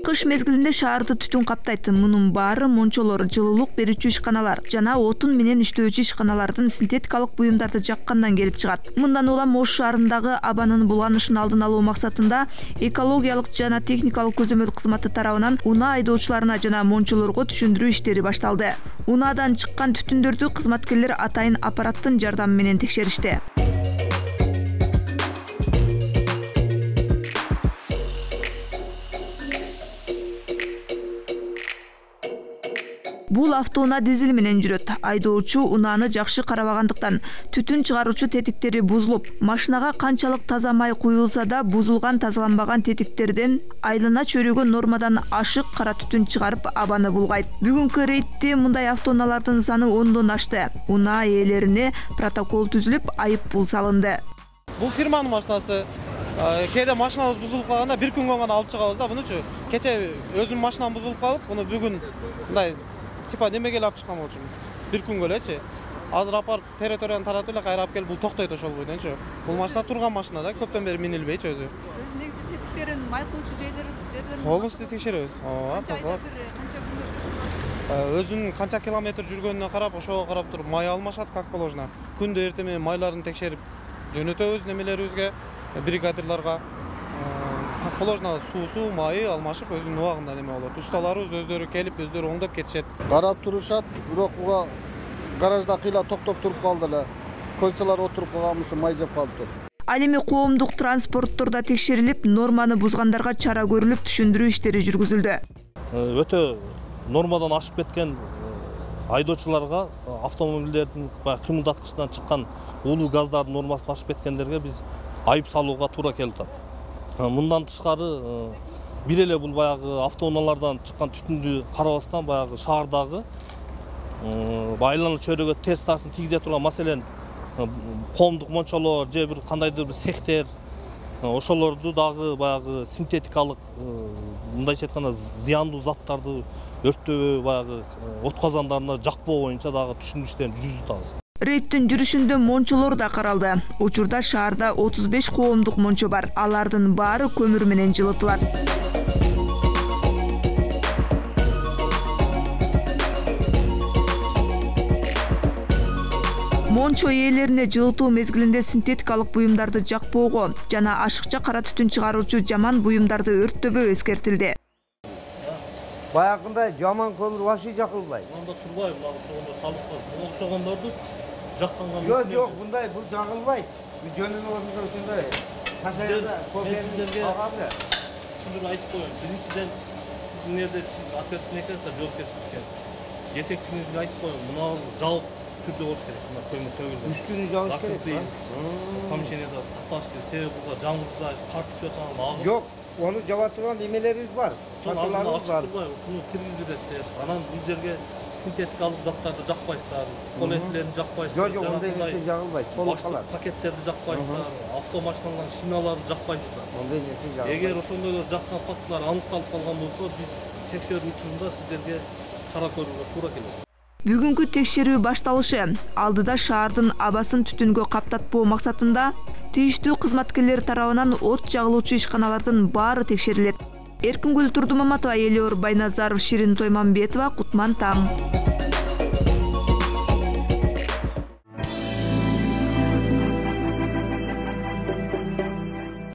Кыш мезгилинде шаарды түтүн каптайт. Мунун баары мончолор, жылуулук берүүчү ишканалар жана отун менен иштөөчү ишканалардын синтетикалык буюмдарды жаккандан келип чыгат. Мындан улам Ош шаарындагы абанын булганышын алдын алуу максатында экологиялык жана техникалык көзөмөл кызматы тарабынан унаа айдоочуларына жана мончолорго түшүндүрүү иштери башталды. Унаадан чыккан түтүндөрдү кызматкерлер атайын аппараттын жардамы менен текшеришти. Бул автоунаа дизель менен жүрөт. Айдоочу унааны жакшы карабагандыктан түтүн чыгаруучу тетиктери бузулуп, машинага канчалык таза май куюлса да бузулган, тазаланбаган тетиктерден айлана чөрөгөн нормадан ашык кара түтүн чыгарып абаны булгайт. Бүгүнкү рейдте мындай автоунаалардын саны 10дон ашты. Унаа ээлерине протокол түзүлүп, айып пул салынды. Бул фирманын машинасы. Кээде машинабыз бузулуп калганда бир күнгө гана алып чыгабыз да. Мунучу кече өзүм машинам бузулуп калып, муну бүгүн мындай типа немеге алып чыккан болчумун. Бир күнгө элечи. Азыр апарып территорияны таратып эле кайра алып келип бул токтойт ошол бойдончу. Бул машина турган машина да, көптөн бери минилбейчи өзү. Өз негизи тетиктерин, май куючу жерлерин полностью текшеребиз. Канча күндө Өзүнүн канча километр жүргөнүнө карап, ошого карап туруп май алмашат как положено. Күндө эртең менен майларын текшерип жөнөтөбүз немелерибизге, бригадирларга. Как положено суусу, майы алмашып өзүнүн убагында неме болот. Усталарыбыз өздөрү келип, өздөрү оңдоп кетишет. Карап турушат, бирок буга гаражда кыйла токтоп туруп калды эле. Койсалар отуруп калган үчүн май жеп калыптыр. Ал эми коомдук транспорттордо текшерилип, норманы бузгандарга чара көрүлүп, түшүндүрүү иштери жүргүзүлдү. Өтө нормадан ашып кеткен айдоочуларга автомобилдердин кыймылдаткычынан чыккан улуу газдардын нормасын ашып кеткендерге биз айып салууга туура келип атат. Мындан тышкары бир эле бул баягы автоунаалардан чыккан түтүндү карабастан баягы шаардагы айлана чөрөгө терс таасирин тийгизе турган, маселен, коомдук мончолор же бир кандайдыр бир цехтер, ошолорду дагы баягы синтетикалык, мындайча айтканда зыяндуу заттарды өрттөбөө, баягы от казандарына жакпоо боюнча дагы түшүндүрүү иштерин жүргүзүп атабыз. Рейдтин жүрүшүндө мончолор да каралды. Учурда шаарда 35 коомдук мончо бар. Алардын баары көмүр менен жылытылат. Мончо ээлерине жылытуу мезгилинде синтетикалык буюмдарды жакпоого жана ашыкча кара түтүн чыгаруучу жаман буюмдарды өрттөбөө эскертилди. Баягындай жаман көмүр вообще жакылбайт. Мында турбай, мына ошондо салып калып, окшогондорду жакканга. Жок, мындай бул жагылбайт. Бул жөнүнүн ордунда ушундай ташайда көмүрдү алганда. Шуну айтып коеюн. Биринчиден, сиз эмнеде сиз ответственный экенсиз, жоопкерчилик экенсиз. Жетекчиңизге айтып коеюн, мына жабык түрдө болуш керек. Мына көмүр төгүлгөн. Үстүнү жабыш керек. Помещенияда сакташ керек. Себеби буга жаңбыр жаап, кар түшүп аткан агып. Жок, onu жаба турган эмелерибиз бар. Сатыларыбыз бар. Ушуну киргизип бересиздер. Анан бул жерге синтетикалык заттарды жакпайсыздар, полиэтилен жакпайсыздар. Жок, ондай нерсе жагылбайт. Толук калат. Пакеттерди жакпайсыздар, автомашиналардын шиналарды жакпайсыздар. Ондай нерсе жагылбайт. Эгер ошондой жаккан фактылар аныкталып калган болсо, биз текшерүү учурунда сиздерге чара көрүүгө туура келет. Бүгүнкү текшерүү башталышы алдыда шаардын абасын түтүнгө каптатпоо максатында тийиштүү кызматкерлер тарабынан от жагылуучу ишканалардын баары текшерилет. Эркингүл Турдумаматова, Элиор Байназаров, Ширин Тойманбетова, Кутман таң.